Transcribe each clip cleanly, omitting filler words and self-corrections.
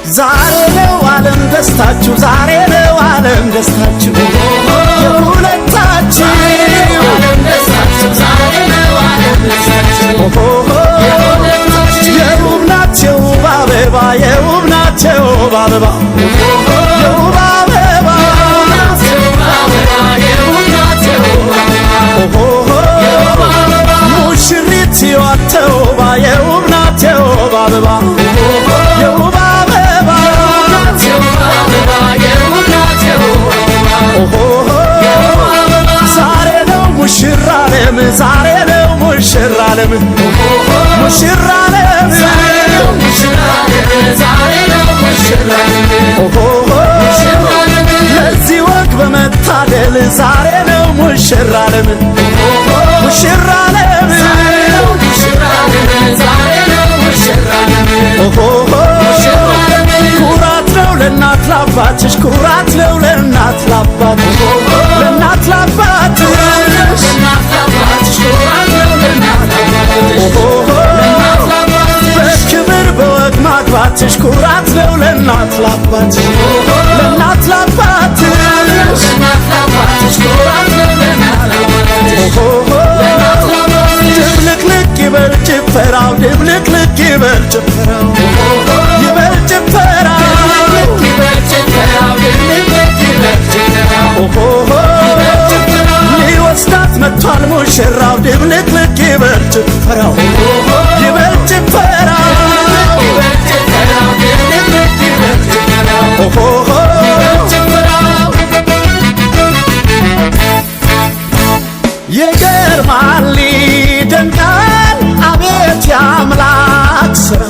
ዛሬ ነው ዓለም ደስታችሁ ዛሬ ነው ዓለም ደስታችሁ የሁለታችሁ ዓለም ደስታችሁ ዛሬ ነው ዓለም ደስታችሁ የውብ ናት የውብ አበባ የውብ ናት የውብ አበባ የውብ አበባ ሙሽሪት ሕይወት ተውባ የውብ ናት የውብ አበባ የውብ አበባ ዛሬ ነው ሙሽራ ዓለም ዛሬ ነው ሙሽራ ዓለም ሙሽራ ዓለም ለዚህ ወግ በመታደል ዛሬ ነው ሙሽራ ዓለም ሙሽራ ዓለም ኩራት ነው ለእናት ላባትሽ ኩራት ነው ለእናት ላባትሽ ለእናት ላባትሽ በክብር በወግ ማግባትሽ ኩራት ነው ለእናት ላባትሽ ለእናት ላባትሽ ድብልቅልቅ ይበል ጭፈራው ድብልቅልቅ ይበል ጭፈራው ይበል ጭፈራው ሊወስዳት መጥቷል ሙሽራው ድብልቅልቅ ይበል ጭፈራው ይበል ጭፈራው ይገርማል ይደንቃል አቤት የአምላክ ሥራ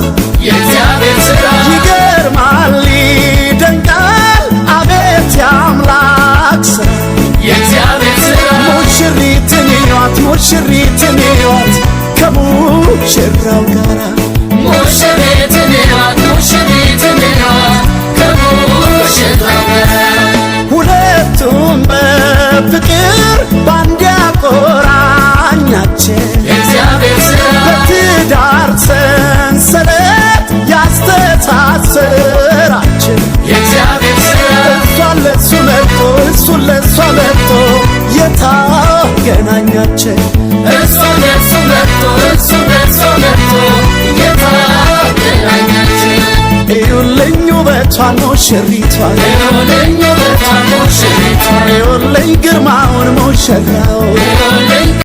የእግዚአብሔር ሥራ ይገርማል ይደንቃል አቤት የአምላክ ሥራ የእግዚአብሔር ሥራ ሙሽሪትን እዩዋት ሙሽሪትን እዩዋት ከሙሽራው ጋራ ሙሽሪትን እዩዋት ሙሽሪትን እዩዋት ከሙሽራው ጋራ ሁለቱም በፍቅር ባንድ ያቆራኛቸው የእግዚአብሔር ሥራ በትዳር ሰንሰለት ያስተሳሰራቸው የእግዚአብሔር ሥራ እሷን ለእሱ መርጦ እሱን ለእሷ መርጦ የታገናኛቸው እሷን ለእሱ መርጦ እሱን ለእሷ መርጦ የታገናኛቸው እዩልኝ ውበቷን ሙሽሪቷን እዩልኝ ውበቷን ሙሽሪቷን እዩልኝ ግርማውን ሙሽራው